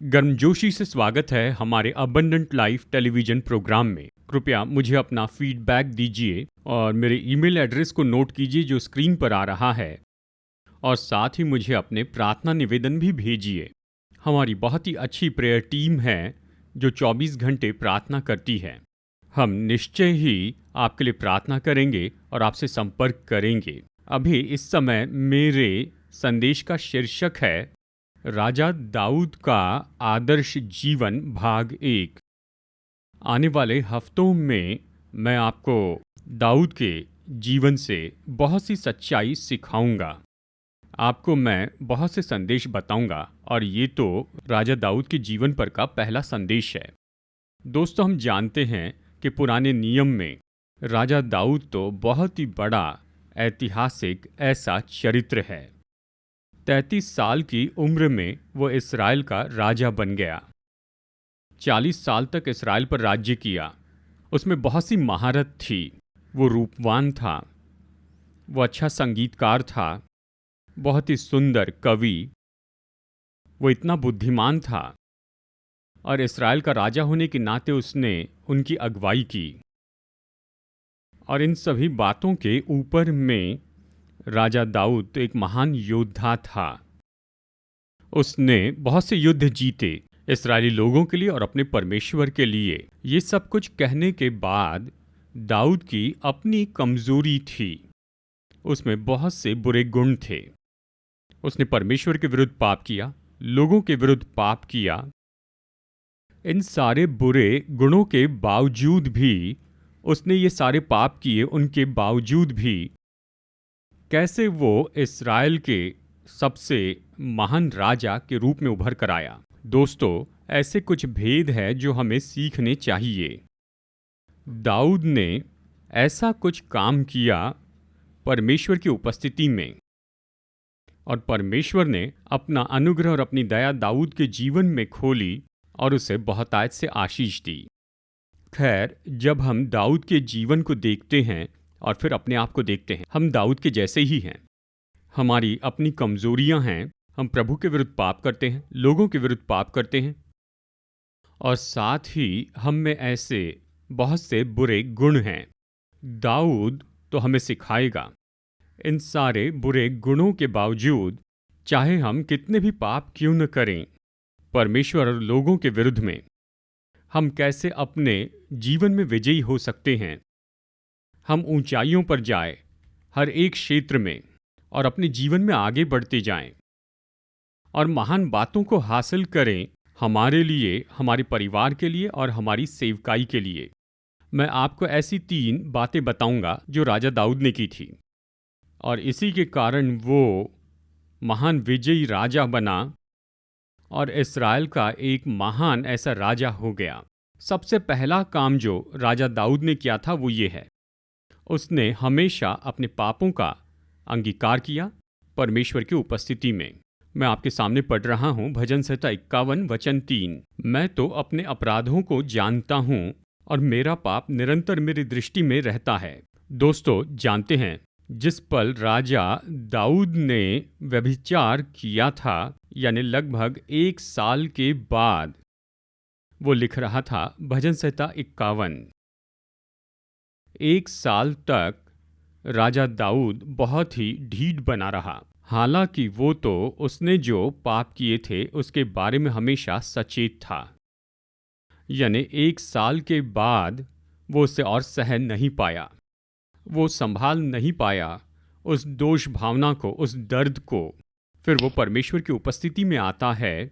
गर्मजोशी से स्वागत है हमारे अबंडेंट लाइफ टेलीविजन प्रोग्राम में। कृपया मुझे अपना फीडबैक दीजिए और मेरे ईमेल एड्रेस को नोट कीजिए जो स्क्रीन पर आ रहा है, और साथ ही मुझे अपने प्रार्थना निवेदन भी भेजिए। हमारी बहुत ही अच्छी प्रेयर टीम है जो 24 घंटे प्रार्थना करती है। हम निश्चय ही आपके लिए प्रार्थना करेंगे और आपसे संपर्क करेंगे। अभी इस समय मेरे संदेश का शीर्षक है राजा दाऊद का आदर्श जीवन भाग 1। आने वाले हफ्तों में मैं आपको दाऊद के जीवन से बहुत सी सच्चाई सिखाऊंगा। आपको मैं बहुत से संदेश बताऊंगा, और ये तो राजा दाऊद के जीवन पर का पहला संदेश है। दोस्तों, हम जानते हैं कि पुराने नियम में राजा दाऊद तो बहुत ही बड़ा ऐतिहासिक ऐसा चरित्र है। 33 साल की उम्र में वो इस्राएल का राजा बन गया। 40 साल तक इस्राएल पर राज्य किया। उसमें बहुत सी महारत थी। वो रूपवान था, वो अच्छा संगीतकार था, बहुत ही सुंदर कवि, वो इतना बुद्धिमान था, और इस्राएल का राजा होने के नाते उसने उनकी अगुवाई की। और इन सभी बातों के ऊपर में राजा दाऊद तो एक महान योद्धा था। उसने बहुत से युद्ध जीते इस्राएली लोगों के लिए और अपने परमेश्वर के लिए। ये सब कुछ कहने के बाद दाऊद की अपनी कमजोरी थी। उसमें बहुत से बुरे गुण थे। उसने परमेश्वर के विरुद्ध पाप किया, लोगों के विरुद्ध पाप किया। इन सारे बुरे गुणों के बावजूद भी उसने ये सारे पाप किए। उनके बावजूद भी कैसे वो इस्राएल के सबसे महान राजा के रूप में उभर कर आया। दोस्तों, ऐसे कुछ भेद है जो हमें सीखने चाहिए। दाऊद ने ऐसा कुछ काम किया परमेश्वर की उपस्थिति में, और परमेश्वर ने अपना अनुग्रह और अपनी दया दाऊद के जीवन में खोली और उसे बहुतायत से आशीष दी। खैर, जब हम दाऊद के जीवन को देखते हैं और फिर अपने आप को देखते हैं, हम दाऊद के जैसे ही हैं। हमारी अपनी कमजोरियां हैं। हम प्रभु के विरुद्ध पाप करते हैं, लोगों के विरुद्ध पाप करते हैं, और साथ ही हम में ऐसे बहुत से बुरे गुण हैं। दाऊद तो हमें सिखाएगा इन सारे बुरे गुणों के बावजूद, चाहे हम कितने भी पाप क्यों न करें परमेश्वर और लोगों के विरुद्ध में, हम कैसे अपने जीवन में विजयी हो सकते हैं। हम ऊंचाइयों पर जाएं हर एक क्षेत्र में, और अपने जीवन में आगे बढ़ते जाएं और महान बातों को हासिल करें हमारे लिए, हमारे परिवार के लिए और हमारी सेवकाई के लिए। मैं आपको ऐसी 3 बातें बताऊंगा जो राजा दाऊद ने की थी, और इसी के कारण वो महान विजयी राजा बना और इस्राएल का एक महान ऐसा राजा हो गया। सबसे पहला काम जो राजा दाऊद ने किया था वो ये है, उसने हमेशा अपने पापों का अंगीकार किया परमेश्वर की उपस्थिति में। मैं आपके सामने पढ़ रहा हूँ भजन संहिता 51 वचन 3। मैं तो अपने अपराधों को जानता हूँ और मेरा पाप निरंतर मेरी दृष्टि में रहता है। दोस्तों, जानते हैं जिस पल राजा दाऊद ने व्यभिचार किया था, यानी लगभग 1 साल के बाद, वो लिख रहा था भजन संहिता 51। 1 साल तक राजा दाऊद बहुत ही ढीठ बना रहा। हालांकि वो तो उसने जो पाप किए थे उसके बारे में हमेशा सचेत था। यानी 1 साल के बाद वो उसे और सहन नहीं पाया, वो संभाल नहीं पाया उस दोष भावना को, उस दर्द को। फिर वो परमेश्वर की उपस्थिति में आता है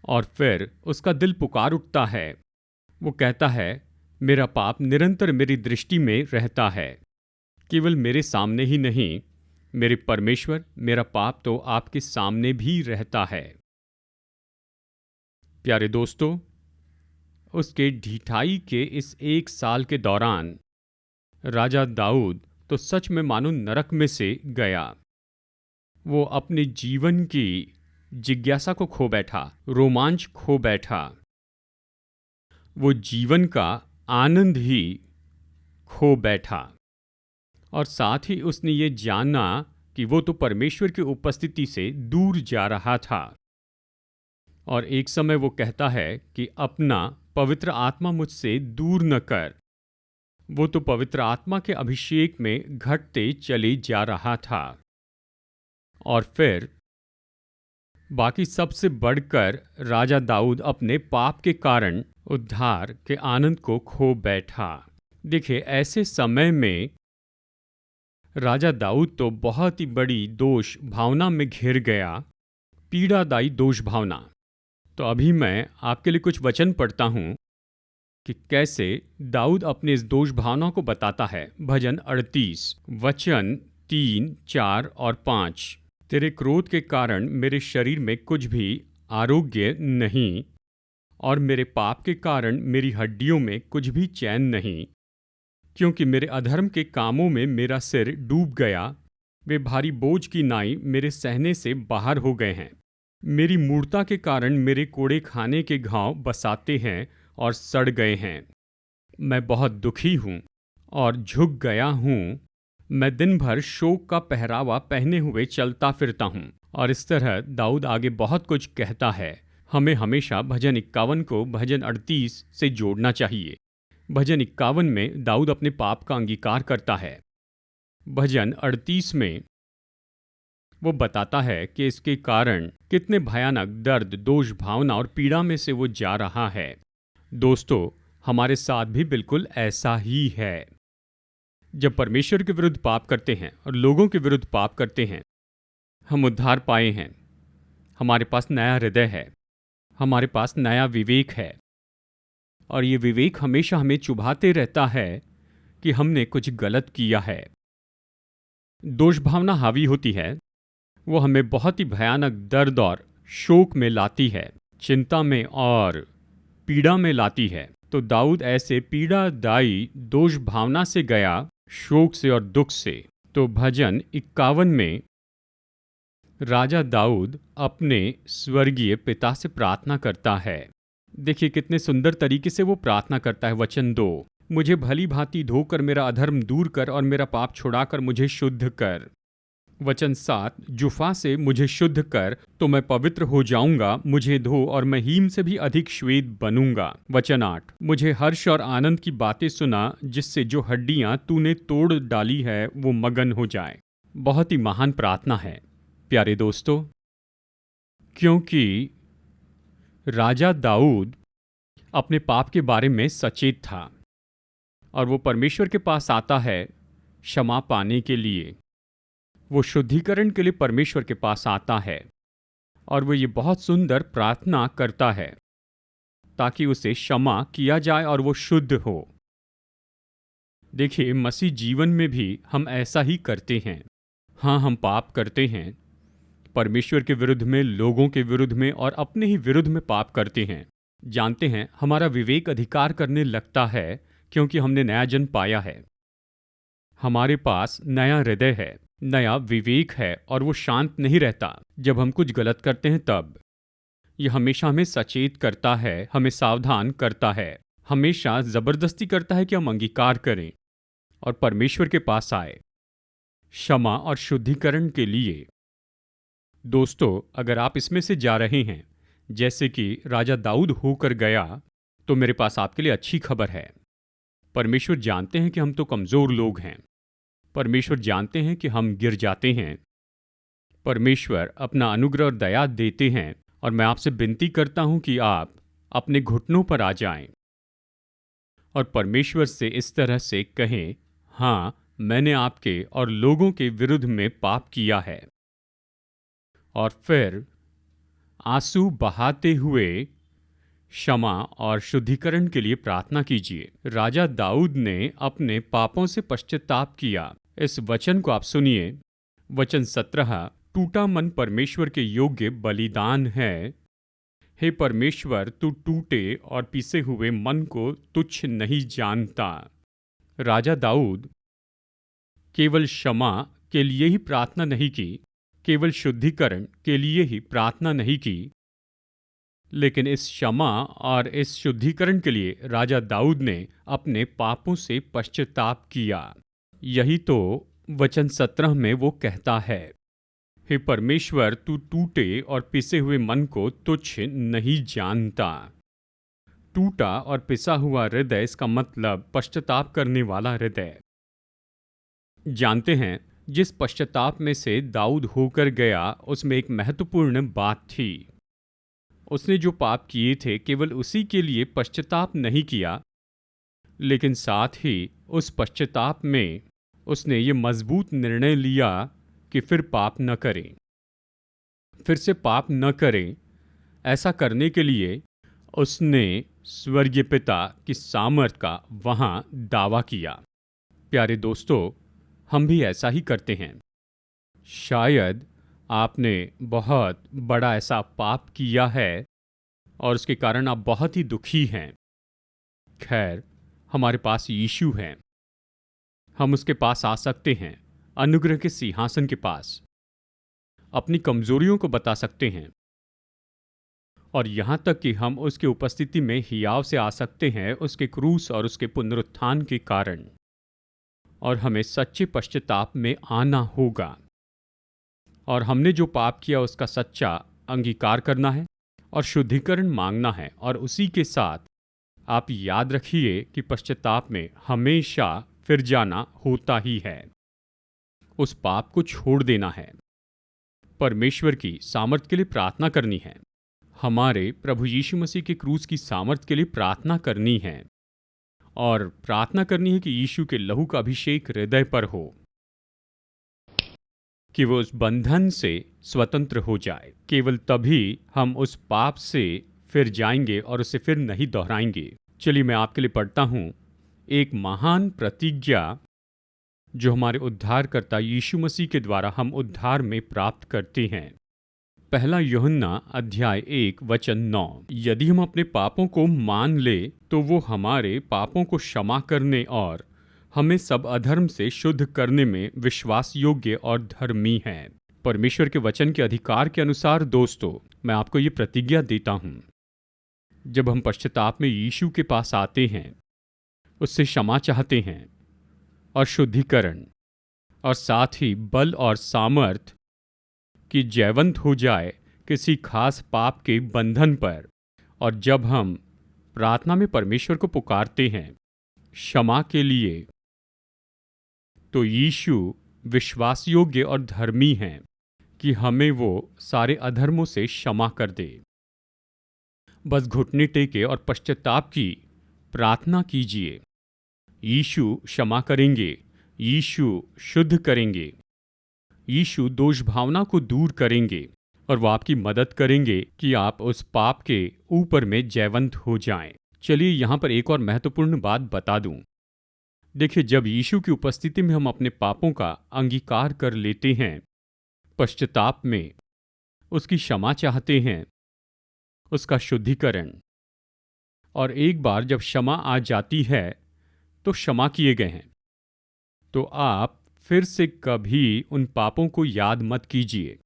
और फिर उसका दिल पुकार उठता है। वो कहता है, मेरा पाप निरंतर मेरी दृष्टि में रहता है। केवल मेरे सामने ही नहीं, मेरे परमेश्वर, मेरा पाप तो आपके सामने भी रहता है। प्यारे दोस्तों, उसके ढिठाई के इस 1 साल के दौरान राजा दाऊद तो सच में मानो नरक में से गया। वो अपने जीवन की जिज्ञासा को खो बैठा, रोमांच खो बैठा। वो जीवन का आनंद ही खो बैठा, और साथ ही उसने ये जाना कि वो तो परमेश्वर की उपस्थिति से दूर जा रहा था। और एक समय वो कहता है कि अपना पवित्र आत्मा मुझसे दूर न कर। वो तो पवित्र आत्मा के अभिषेक में घटते चले जा रहा था। और फिर बाकी सबसे बढ़कर राजा दाऊद अपने पाप के कारण उद्धार के आनंद को खो बैठा। देखिए, ऐसे समय में राजा दाऊद तो बहुत ही बड़ी दोष भावना में घिर गया, पीड़ादायी दोष भावना। तो अभी मैं आपके लिए कुछ वचन पढ़ता हूं कि कैसे दाऊद अपने इस दोष भावना को बताता है। भजन 38 वचन 3, 4 और 5। तेरे क्रोध के कारण मेरे शरीर में कुछ भी आरोग्य नहीं, और मेरे पाप के कारण मेरी हड्डियों में कुछ भी चैन नहीं, क्योंकि मेरे अधर्म के कामों में मेरा सिर डूब गया। वे भारी बोझ की नाई मेरे सहने से बाहर हो गए हैं। मेरी मूर्ता के कारण मेरे कोड़े खाने के घाव बसाते हैं और सड़ गए हैं। मैं बहुत दुखी हूँ और झुक गया हूँ। मैं दिन भर शोक का पहरावा पहने हुए चलता फिरता हूँ। और इस तरह दाऊद आगे बहुत कुछ कहता है। हमें हमेशा भजन 51 को भजन 38 से जोड़ना चाहिए। भजन 51 में दाऊद अपने पाप का अंगीकार करता है। भजन 38 में वो बताता है कि इसके कारण कितने भयानक दर्द, दोष भावना और पीड़ा में से वो जा रहा है। दोस्तों, हमारे साथ भी बिल्कुल ऐसा ही है। जब परमेश्वर के विरुद्ध पाप करते हैं और लोगों के विरुद्ध पाप करते हैं, हम उद्धार पाए हैं। हमारे पास नया हृदय है, हमारे पास नया विवेक है, और ये विवेक हमेशा हमें चुभाते रहता है कि हमने कुछ गलत किया है। दोष भावना हावी होती है, वो हमें बहुत ही भयानक दर्द और शोक में लाती है, चिंता में और पीड़ा में लाती है। तो दाऊद ऐसे पीड़ादायी दोष भावना से गया, शोक से और दुख से। तो भजन 51 में राजा दाऊद अपने स्वर्गीय पिता से प्रार्थना करता है। देखिए कितने सुंदर तरीके से वो प्रार्थना करता है। वचन 2, मुझे भली भांति धोकर मेरा अधर्म दूर कर और मेरा पाप छुड़ाकर मुझे शुद्ध कर। वचन 7, जुफा से मुझे शुद्ध कर तो मैं पवित्र हो जाऊंगा। मुझे धो और मैं हीम से भी अधिक श्वेत बनूंगा। वचन 8, मुझे हर्ष और आनंद की बातें सुना, जिससे जो हड्डियां तूने तोड़ डाली है वो मगन हो जाए। बहुत ही महान प्रार्थना है प्यारे दोस्तों, क्योंकि राजा दाऊद अपने पाप के बारे में सचेत था और वो परमेश्वर के पास आता है क्षमा पाने के लिए। वो शुद्धिकरण के लिए परमेश्वर के पास आता है और वो ये बहुत सुंदर प्रार्थना करता है ताकि उसे क्षमा किया जाए और वो शुद्ध हो। देखिए, मसीह जीवन में भी हम ऐसा ही करते हैं। हाँ, हम पाप करते हैं, परमेश्वर के विरुद्ध में, लोगों के विरुद्ध में और अपने ही विरुद्ध में पाप करते हैं। जानते हैं, हमारा विवेक अधिकार करने लगता है क्योंकि हमने नया जन्म पाया है। हमारे पास नया हृदय है, नया विवेक है और वो शांत नहीं रहता जब हम कुछ गलत करते हैं। तब यह हमेशा हमें सचेत करता है, हमें सावधान करता है, हमेशा जबरदस्ती करता है कि हम अंगीकार करें और परमेश्वर के पास आए क्षमा और शुद्धिकरण के लिए। दोस्तों, अगर आप इसमें से जा रहे हैं जैसे कि राजा दाऊद होकर गया, तो मेरे पास आपके लिए अच्छी खबर है। परमेश्वर जानते हैं कि हम तो कमज़ोर लोग हैं। परमेश्वर जानते हैं कि हम गिर जाते हैं। परमेश्वर अपना अनुग्रह और दया देते हैं और मैं आपसे विनती करता हूं कि आप अपने घुटनों पर आ जाएं और परमेश्वर से इस तरह से कहें, हाँ, मैंने आपके और लोगों के विरुद्ध में पाप किया है। और फिर आंसू बहाते हुए क्षमा और शुद्धिकरण के लिए प्रार्थना कीजिए। राजा दाऊद ने अपने पापों से पश्चाताप किया। इस वचन को आप सुनिए। वचन 17, टूटा मन परमेश्वर के योग्य बलिदान है। हे परमेश्वर, तू टूटे और पिसे हुए मन को तुच्छ नहीं जानता। राजा दाऊद केवल क्षमा के लिए ही प्रार्थना नहीं की, केवल शुद्धिकरण के लिए ही प्रार्थना नहीं की, लेकिन इस क्षमा और इस शुद्धिकरण के लिए राजा दाऊद ने अपने पापों से पश्चाताप किया। यही तो वचन 17 में वो कहता है, हे परमेश्वर, तू टूटे और पिसे हुए मन को तुच्छ नहीं जानता। टूटा और पिसा हुआ हृदय, इसका मतलब पश्चाताप करने वाला हृदय। जानते हैं, जिस पश्चाताप में से दाऊद होकर गया, उसमें एक महत्वपूर्ण बात थी। उसने जो पाप किए थे, केवल उसी के लिए पश्चाताप नहीं किया, लेकिन साथ ही उस पश्चाताप में उसने ये मजबूत निर्णय लिया कि फिर पाप न करें, फिर से पाप न करें। ऐसा करने के लिए उसने स्वर्गीय पिता की सामर्थ का वहां दावा किया। प्यारे दोस्तों, हम भी ऐसा ही करते हैं। शायद आपने बहुत बड़ा ऐसा पाप किया है और उसके कारण आप बहुत ही दुखी हैं। खैर, हमारे पास यीशु है। हम उसके पास आ सकते हैं, अनुग्रह के सिंहासन के पास। अपनी कमजोरियों को बता सकते हैं और यहां तक कि हम उसकी उपस्थिति में हियाव से आ सकते हैं, उसके क्रूस और उसके पुनरुत्थान के कारण। और हमें सच्चे पश्चाताप में आना होगा और हमने जो पाप किया उसका सच्चा अंगीकार करना है और शुद्धिकरण मांगना है। और उसी के साथ आप याद रखिए कि पश्चाताप में हमेशा फिर जाना होता ही है। उस पाप को छोड़ देना है, परमेश्वर की सामर्थ के लिए प्रार्थना करनी है, हमारे प्रभु यीशु मसीह के क्रूस की सामर्थ के लिए प्रार्थना करनी है और प्रार्थना करनी है कि यीशु के लहू का अभिषेक हृदय पर हो, कि वो उस बंधन से स्वतंत्र हो जाए। केवल तभी हम उस पाप से फिर जाएंगे और उसे फिर नहीं दोहराएंगे। चलिए मैं आपके लिए पढ़ता हूं एक महान प्रतिज्ञा जो हमारे उद्धारकर्ता यीशु मसीह के द्वारा हम उद्धार में प्राप्त करते हैं। पहला यूहन्ना अध्याय 1 वचन 9। यदि हम अपने पापों को मान ले तो वो हमारे पापों को क्षमा करने और हमें सब अधर्म से शुद्ध करने में विश्वास योग्य और धर्मी है। परमेश्वर के वचन के अधिकार के अनुसार दोस्तों, मैं आपको ये प्रतिज्ञा देता हूं, जब हम पश्चाताप में यीशु के पास आते हैं, उससे क्षमा चाहते हैं और शुद्धिकरण और साथ ही बल और सामर्थ कि जयवंत हो जाए किसी खास पाप के बंधन पर, और जब हम प्रार्थना में परमेश्वर को पुकारते हैं क्षमा के लिए, तो यीशु विश्वास योग्य और धर्मी हैं कि हमें वो सारे अधर्मों से क्षमा कर दे। बस घुटने टेके और पश्चाताप की प्रार्थना कीजिए। यीशु क्षमा करेंगे, यीशु शुद्ध करेंगे, यीशु दोष भावना को दूर करेंगे और वो आपकी मदद करेंगे कि आप उस पाप के ऊपर में जयवंत हो जाएं। चलिए यहाँ पर एक और महत्वपूर्ण बात बता दूं। देखिए, जब यीशु की उपस्थिति में हम अपने पापों का अंगीकार कर लेते हैं, पश्चाताप में उसकी क्षमा चाहते हैं, उसका शुद्धिकरण, और एक बार जब क्षमा आ जाती है तो क्षमा किए गए हैं, तो आप फिर से कभी उन पापों को याद मत कीजिए।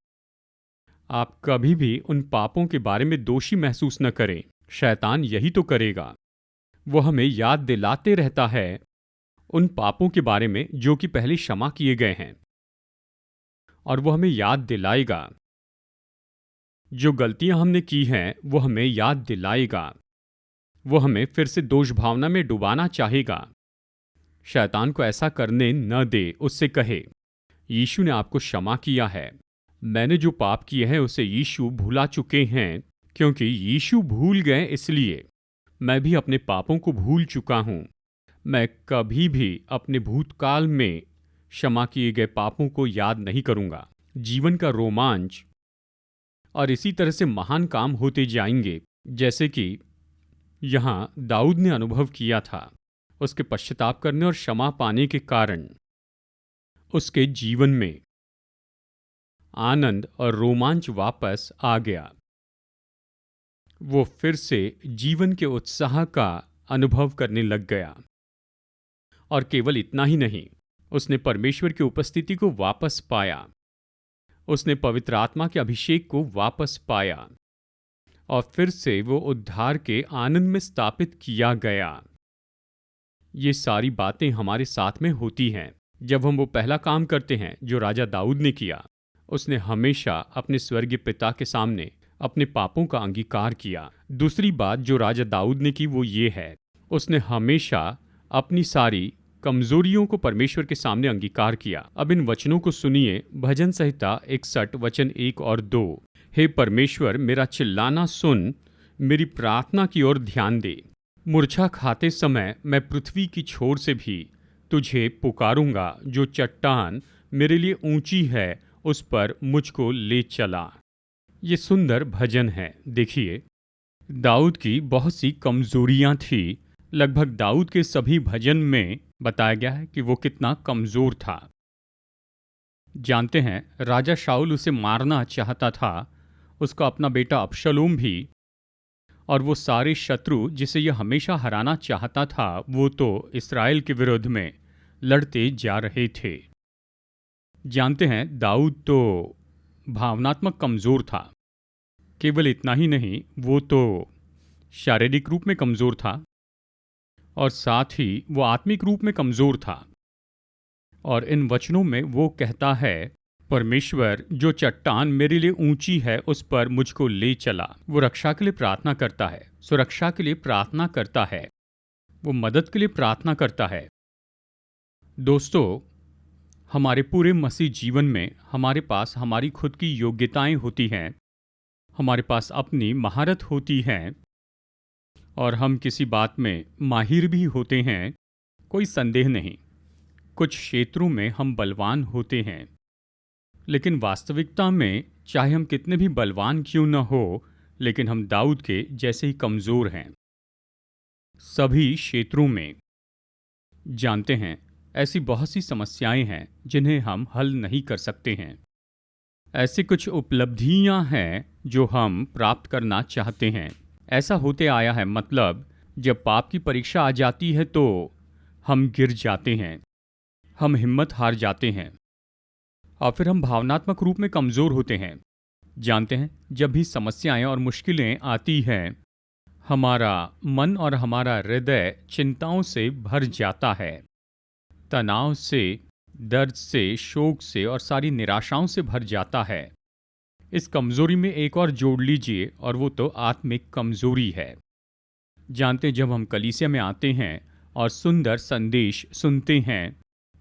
आप कभी भी उन पापों के बारे में दोषी महसूस न करें। शैतान यही तो करेगा। वो हमें याद दिलाते रहता है उन पापों के बारे में जो कि पहले क्षमा किए गए हैं, और वो हमें याद दिलाएगा जो गलतियां हमने की हैं, वो हमें याद दिलाएगा। वो हमें फिर से दोष भावना में डुबाना चाहेगा। शैतान को ऐसा करने न दे। उससे कहे, यीशु ने आपको क्षमा किया है, मैंने जो पाप किए हैं उसे यीशु भुला चुके हैं। क्योंकि यीशु भूल गए, इसलिए मैं भी अपने पापों को भूल चुका हूं। मैं कभी भी अपने भूतकाल में क्षमा किए गए पापों को याद नहीं करूंगा। जीवन का रोमांच और इसी तरह से महान काम होते जाएंगे, जैसे कि यहां दाऊद ने अनुभव किया था। उसके पश्चाताप करने और क्षमा पाने के कारण उसके जीवन में आनंद और रोमांच वापस आ गया। वो फिर से जीवन के उत्साह का अनुभव करने लग गया। और केवल इतना ही नहीं, उसने परमेश्वर की उपस्थिति को वापस पाया। उसने पवित्र आत्मा के अभिषेक को वापस पाया और फिर से वो उद्धार के आनंद में स्थापित किया गया। ये सारी बातें हमारे साथ में होती हैं। जब हम वो पहला काम करते हैं जो राजा दाऊद ने किया, उसने हमेशा अपने स्वर्गीय पिता के सामने अपने पापों का अंगीकार किया। दूसरी बात जो राजा दाऊद ने की वो ये है, उसने हमेशा अपनी सारी कमजोरियों को परमेश्वर के सामने अंगीकार किया। अब इन वचनों को सुनिए, भजन संहिता 61 वचन 1 और 2। हे परमेश्वर, मेरा चिल्लाना सुन, मेरी प्रार्थना की ओर ध्यान दे। मूर्छा खाते समय मैं पृथ्वी की छोर से भी तुझे पुकारूंगा। जो चट्टान मेरे लिए ऊंची है उस पर मुझको ले चला। ये सुंदर भजन है। देखिए, दाऊद की बहुत सी कमजोरियां थी। लगभग दाऊद के सभी भजन में बताया गया है कि वो कितना कमजोर था। जानते हैं, राजा शाऊल उसे मारना चाहता था, उसका अपना बेटा अबशलोम भी, और वो सारे शत्रु जिसे यह हमेशा हराना चाहता था, वो तो इस्राएल के विरुद्ध में लड़ते जा रहे थे। जानते हैं, दाऊद तो भावनात्मक कमजोर था। केवल इतना ही नहीं, वो तो शारीरिक रूप में कमजोर था और साथ ही वो आत्मिक रूप में कमजोर था। और इन वचनों में वो कहता है, परमेश्वर, जो चट्टान मेरे लिए ऊंची है उस पर मुझको ले चला। वो रक्षा के लिए प्रार्थना करता है, सुरक्षा के लिए प्रार्थना करता है, वो मदद के लिए प्रार्थना करता है। दोस्तों, हमारे पूरे मसीह जीवन में हमारे पास हमारी खुद की योग्यताएं होती हैं, हमारे पास अपनी महारत होती है और हम किसी बात में माहिर भी होते हैं, कोई संदेह नहीं। कुछ क्षेत्रों में हम बलवान होते हैं, लेकिन वास्तविकता में चाहे हम कितने भी बलवान क्यों न हो, लेकिन हम दाऊद के जैसे ही कमज़ोर हैं सभी क्षेत्रों में। जानते हैं, ऐसी बहुत सी समस्याएं हैं जिन्हें हम हल नहीं कर सकते हैं। ऐसी कुछ उपलब्धियां हैं जो हम प्राप्त करना चाहते हैं। ऐसा होते आया है, मतलब जब पाप की परीक्षा आ जाती है तो हम गिर जाते हैं, हम हिम्मत हार जाते हैं और फिर हम भावनात्मक रूप में कमज़ोर होते हैं। जानते हैं, जब भी समस्याएं और मुश्किलें आती हैं, हमारा मन और हमारा हृदय चिंताओं से भर जाता है, तनाव से, दर्द से, शोक से और सारी निराशाओं से भर जाता है। इस कमज़ोरी में एक और जोड़ लीजिए और वो तो आत्मिक कमज़ोरी है। जानते हैं, जब हम कलीसिया में आते हैं और सुंदर संदेश सुनते हैं,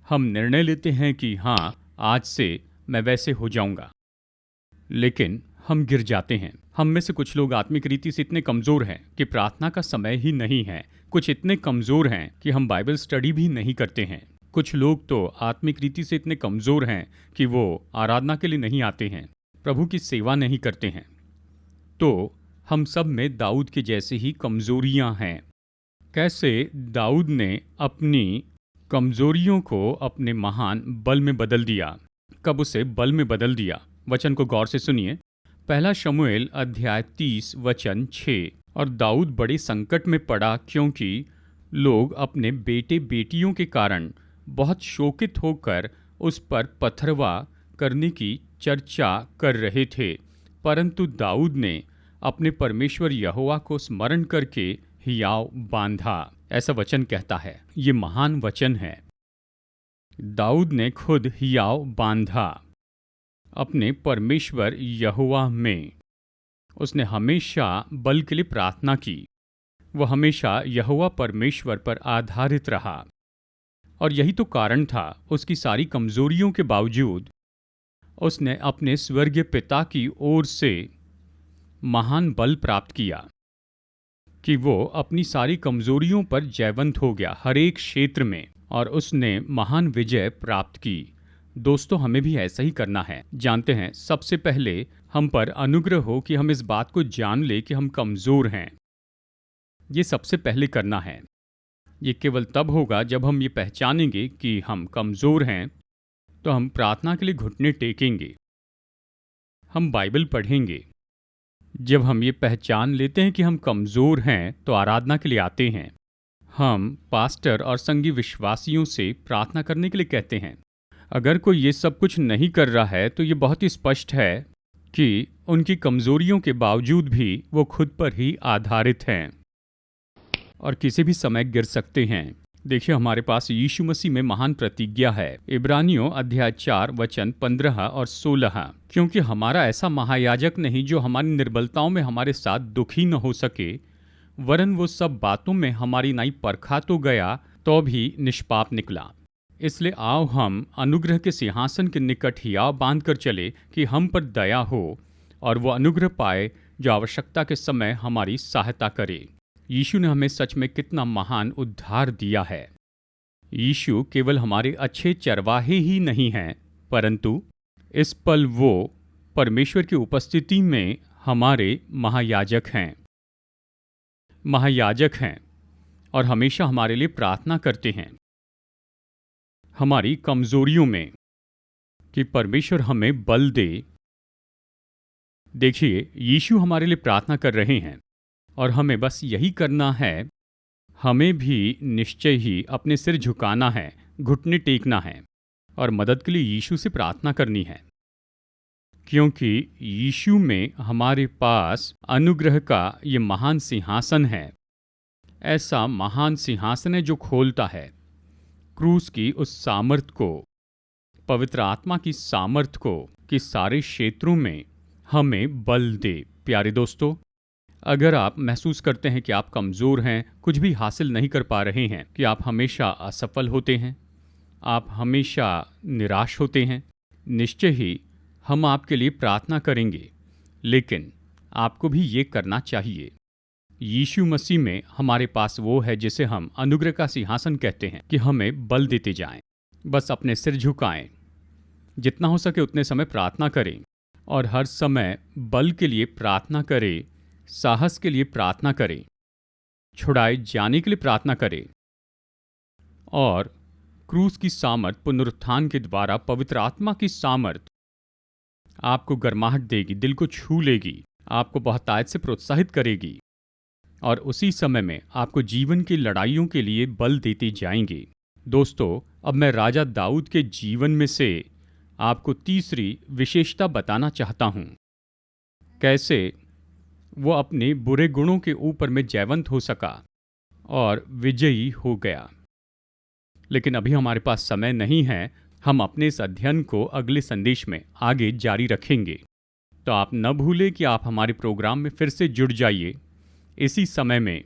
हम निर्णय लेते हैं कि हाँ, आज से मैं वैसे हो जाऊंगा, लेकिन हम गिर जाते हैं। हम में से कुछ लोग आत्मिक रीति से इतने कमज़ोर हैं कि प्रार्थना का समय ही नहीं है। कुछ इतने कमज़ोर हैं कि हम बाइबल स्टडी भी नहीं करते हैं। कुछ लोग तो आत्मिक रीति से इतने कमज़ोर हैं कि वो आराधना के लिए नहीं आते हैं, प्रभु की सेवा नहीं करते हैं। तो हम सब में दाऊद के जैसे ही कमज़ोरियां हैं। कैसे दाऊद ने अपनी कमज़ोरियों को अपने महान बल में बदल दिया। कब उसे बल में बदल दिया? वचन को गौर से सुनिए। पहला शमूएल अध्याय 30 वचन 6। और दाऊद बड़े संकट में पड़ा क्योंकि लोग अपने बेटे बेटियों के कारण बहुत शोकित होकर उस पर पथरवा करने की चर्चा कर रहे थे। परंतु दाऊद ने अपने परमेश्वर यहोवा को स्मरण करके हियाव बांधा। ऐसा वचन कहता है। ये महान वचन है। दाऊद ने खुद हियाव बांधा अपने परमेश्वर यहोवा में। उसने हमेशा बल के लिए प्रार्थना की। वह हमेशा यहोवा परमेश्वर पर आधारित रहा और यही तो कारण था उसकी सारी कमजोरियों के बावजूद उसने अपने स्वर्गीय पिता की ओर से महान बल प्राप्त किया कि वो अपनी सारी कमजोरियों पर जयवंत हो गया हर एक क्षेत्र में, और उसने महान विजय प्राप्त की। दोस्तों, हमें भी ऐसा ही करना है। जानते हैं, सबसे पहले हम पर अनुग्रह हो कि हम इस बात को जान ले कि हम कमज़ोर हैं। ये सबसे पहले करना है। ये केवल तब होगा जब हम ये पहचानेंगे कि हम कमज़ोर हैं, तो हम प्रार्थना के लिए घुटने टेकेंगे, हम बाइबल पढ़ेंगे। जब हम ये पहचान लेते हैं कि हम कमज़ोर हैं, तो आराधना के लिए आते हैं। हम पास्टर और संगी विश्वासियों से प्रार्थना करने के लिए कहते हैं। अगर कोई ये सब कुछ नहीं कर रहा है, तो ये बहुत ही स्पष्ट है कि उनकी कमज़ोरियों के बावजूद भी वो खुद पर ही आधारित हैं और किसी भी समय गिर सकते हैं। देखिए, हमारे पास यीशु मसीह में महान प्रतिज्ञा है। इब्रानियों अध्याय 4 वचन 15 और 16, क्योंकि हमारा ऐसा महायाजक नहीं जो हमारी निर्बलताओं में हमारे साथ दुखी न हो सके, वरन वो सब बातों में हमारी नाई परखा तो गया, तो भी निष्पाप निकला। इसलिए आओ हम अनुग्रह के सिंहासन के निकट हियाव बांध कर चले कि हम पर दया हो और वो अनुग्रह पाए जो आवश्यकता के समय हमारी सहायता करे। यीशु ने हमें सच में कितना महान उद्धार दिया है। यीशु केवल हमारे अच्छे चरवाहे ही नहीं हैं, परंतु इस पल वो परमेश्वर की उपस्थिति में हमारे महायाजक हैं। महायाजक हैं और हमेशा हमारे लिए प्रार्थना करते हैं हमारी कमजोरियों में, कि परमेश्वर हमें बल दे। देखिए, यीशु हमारे लिए प्रार्थना कर रहे हैं और हमें बस यही करना है। हमें भी निश्चय ही अपने सिर झुकाना है, घुटने टेकना है और मदद के लिए यीशु से प्रार्थना करनी है, क्योंकि यीशु में हमारे पास अनुग्रह का ये महान सिंहासन है। ऐसा महान सिंहासन है जो खोलता है क्रूस की उस सामर्थ को, पवित्र आत्मा की सामर्थ को, कि सारे क्षेत्रों में हमें बल दे। प्यारे दोस्तों, अगर आप महसूस करते हैं कि आप कमज़ोर हैं, कुछ भी हासिल नहीं कर पा रहे हैं, कि आप हमेशा असफल होते हैं, आप हमेशा निराश होते हैं, निश्चय ही हम आपके लिए प्रार्थना करेंगे। लेकिन आपको भी ये करना चाहिए। यीशु मसीह में हमारे पास वो है जिसे हम अनुग्रह का सिंहासन कहते हैं, कि हमें बल देते जाएं। बस अपने सिर झुकाएं, जितना हो सके उतने समय प्रार्थना करें और हर समय बल के लिए प्रार्थना करें, साहस के लिए प्रार्थना करें, छुड़ाए जाने के लिए प्रार्थना करें। और क्रूस की सामर्थ, पुनरुत्थान के द्वारा पवित्र आत्मा की सामर्थ आपको गर्माहट देगी, दिल को छू लेगी, आपको बहुतायत से प्रोत्साहित करेगी और उसी समय में आपको जीवन की लड़ाइयों के लिए बल देते जाएंगे। दोस्तों, अब मैं राजा दाऊद के जीवन में से आपको तीसरी विशेषता बताना चाहता हूं, कैसे वो अपने बुरे गुणों के ऊपर में जयवंत हो सका और विजयी हो गया। लेकिन अभी हमारे पास समय नहीं है। हम अपने इस अध्ययन को अगले संदेश में आगे जारी रखेंगे। तो आप न भूलें कि आप हमारे प्रोग्राम में फिर से जुड़ जाइए इसी समय में,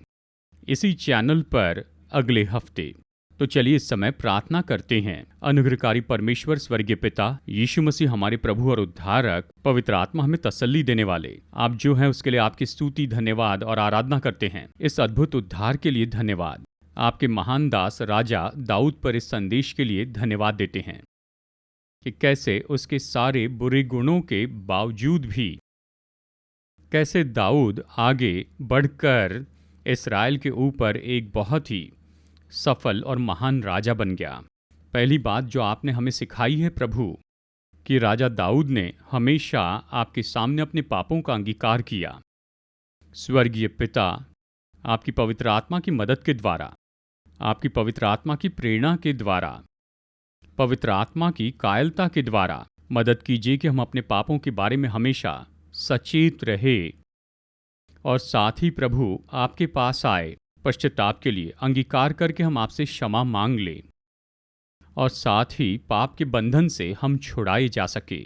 इसी चैनल पर अगले हफ्ते। तो चलिए इस समय प्रार्थना करते हैं। अनुग्रहकारी परमेश्वर, स्वर्गीय पिता, यीशु मसीह हमारे प्रभु और उद्धारक, पवित्र आत्मा हमें तसल्ली देने वाले, आप जो हैं उसके लिए आपकी स्तुति, धन्यवाद और आराधना करते हैं। इस अद्भुत उद्धार के लिए धन्यवाद। आपके महान दास राजा दाऊद पर इस संदेश के लिए धन्यवाद देते हैं कि कैसे उसके सारे बुरे गुणों के बावजूद भी कैसे दाऊद आगे बढ़कर इस्राएल के ऊपर एक बहुत ही सफल और महान राजा बन गया। पहली बात जो आपने हमें सिखाई है प्रभु, कि राजा दाऊद ने हमेशा आपके सामने अपने पापों का अंगीकार किया। स्वर्गीय पिता, आपकी पवित्र आत्मा की मदद के द्वारा, आपकी पवित्र आत्मा की प्रेरणा के द्वारा, पवित्र आत्मा की कायलता के द्वारा मदद कीजिए कि हम अपने पापों के बारे में हमेशा सचेत रहे और साथ ही प्रभु आपके पास आए पश्चाताप के लिए, अंगीकार करके हम आपसे क्षमा मांग लें और साथ ही पाप के बंधन से हम छुड़ाए जा सके।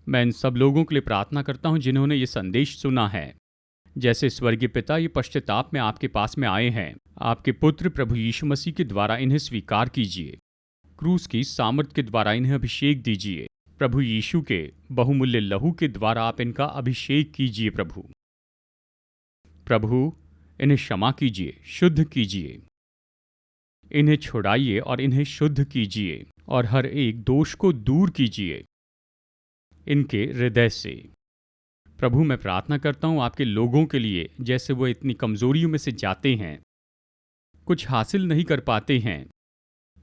मैं इन सब लोगों के लिए प्रार्थना करता हूं जिन्होंने ये संदेश सुना है। जैसे स्वर्गीय पिता ये पश्चाताप में आपके पास में आए हैं, आपके पुत्र प्रभु यीशु मसीह के द्वारा इन्हें स्वीकार कीजिए। क्रूस की सामर्थ के द्वारा इन्हें अभिषेक दीजिए। प्रभु यीशु के बहुमूल्य लहू के द्वारा आप इनका अभिषेक कीजिए। प्रभु इन्हें क्षमा कीजिए, शुद्ध कीजिए, इन्हें छुड़ाइए और इन्हें शुद्ध कीजिए और हर एक दोष को दूर कीजिए इनके हृदय से। प्रभु मैं प्रार्थना करता हूँ आपके लोगों के लिए, जैसे वो इतनी कमजोरियों में से जाते हैं, कुछ हासिल नहीं कर पाते हैं,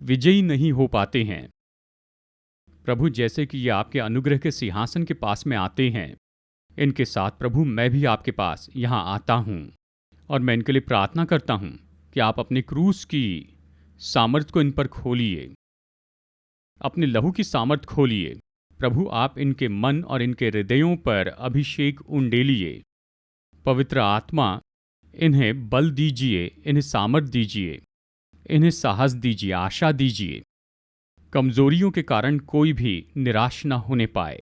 विजयी नहीं हो पाते हैं। प्रभु जैसे कि ये आपके अनुग्रह के सिंहासन के पास में आते हैं, इनके साथ प्रभु मैं भी आपके पास यहाँ आता हूँ और मैं इनके लिए प्रार्थना करता हूँ कि आप अपने क्रूस की सामर्थ को इन पर खोलिए, अपने लहू की सामर्थ खोलिए। प्रभु आप इनके मन और इनके हृदयों पर अभिषेक उंडेलिए। पवित्र आत्मा इन्हें बल दीजिए, इन्हें सामर्थ दीजिए, इन्हें साहस दीजिए, आशा दीजिए। कमजोरियों के कारण कोई भी निराश न होने पाए,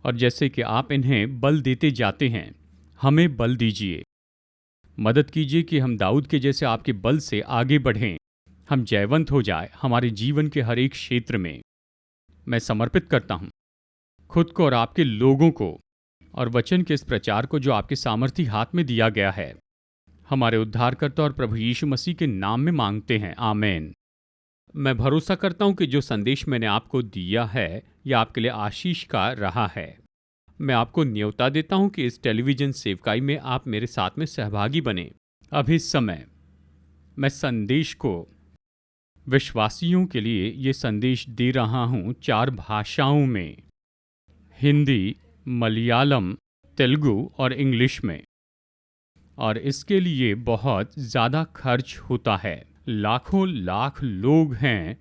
और जैसे कि आप इन्हें बल देते जाते हैं, हमें बल दीजिए। मदद कीजिए कि हम दाऊद के जैसे आपके बल से आगे बढ़ें, हम जयवंत हो जाए हमारे जीवन के हर एक क्षेत्र में। मैं समर्पित करता हूँ खुद को और आपके लोगों को और वचन के इस प्रचार को जो आपके सामर्थी हाथ में दिया गया है। हमारे उद्धारकर्ता और प्रभु यीशु मसीह के नाम में मांगते हैं, आमीन। मैं भरोसा करता हूं कि जो संदेश मैंने आपको दिया है यह आपके लिए आशीष का रहा है। मैं आपको न्योता देता हूं कि इस टेलीविजन सेवकाई में आप मेरे साथ में सहभागी बने। अभी इस समय मैं संदेश को विश्वासियों के लिए ये संदेश दे रहा हूं 4 भाषाओं में, हिंदी, मलयालम, तेलुगु और इंग्लिश में। और इसके लिए बहुत ज़्यादा खर्च होता है। लाखों लाख लोग हैं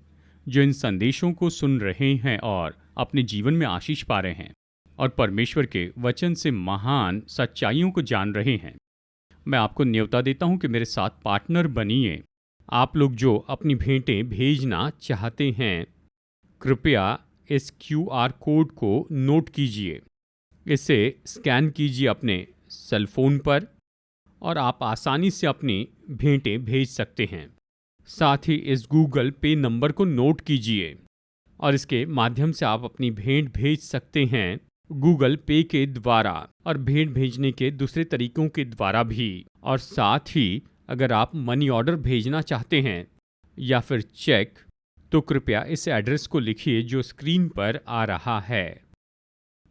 जो इन संदेशों को सुन रहे हैं और अपने जीवन में आशीष पा रहे हैं और परमेश्वर के वचन से महान सच्चाइयों को जान रहे हैं। मैं आपको न्योता देता हूं कि मेरे साथ पार्टनर बनिए। आप लोग जो अपनी भेंटें भेजना चाहते हैं, कृपया इस QR कोड को नोट कीजिए, इसे स्कैन कीजिए अपने सेल फोन पर और आप आसानी से अपनी भेंटें भेज सकते हैं। साथ ही इस गूगल पे नंबर को नोट कीजिए और इसके माध्यम से आप अपनी भेंट भेज सकते हैं गूगल पे के द्वारा और भेंट भेजने के दूसरे तरीकों के द्वारा भी। और साथ ही अगर आप मनी ऑर्डर भेजना चाहते हैं या फिर चेक, तो कृपया इस एड्रेस को लिखिए जो स्क्रीन पर आ रहा है।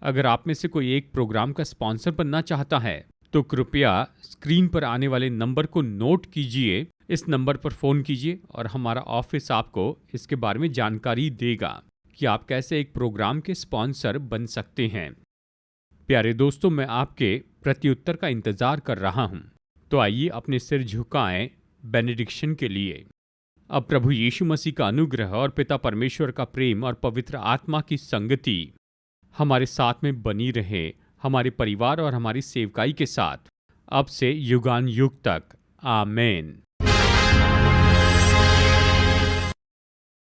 अगर आप में से कोई एक प्रोग्राम का स्पॉन्सर बनना चाहता है तो कृपया स्क्रीन पर आने वाले नंबर को नोट कीजिए, इस नंबर पर फ़ोन कीजिए और हमारा ऑफिस आपको इसके बारे में जानकारी देगा कि आप कैसे एक प्रोग्राम के स्पॉन्सर बन सकते हैं। प्यारे दोस्तों, मैं आपके प्रत्युत्तर का इंतज़ार कर रहा हूँ। तो आइए अपने सिर झुकाएं बेनेडिक्शन के लिए। अब प्रभु यीशु मसीह का अनुग्रह और पिता परमेश्वर का प्रेम और पवित्र आत्मा की संगति हमारे साथ में बनी रहे, हमारे परिवार और हमारी सेवकाई के साथ अब से युगान युग तक। आमीन।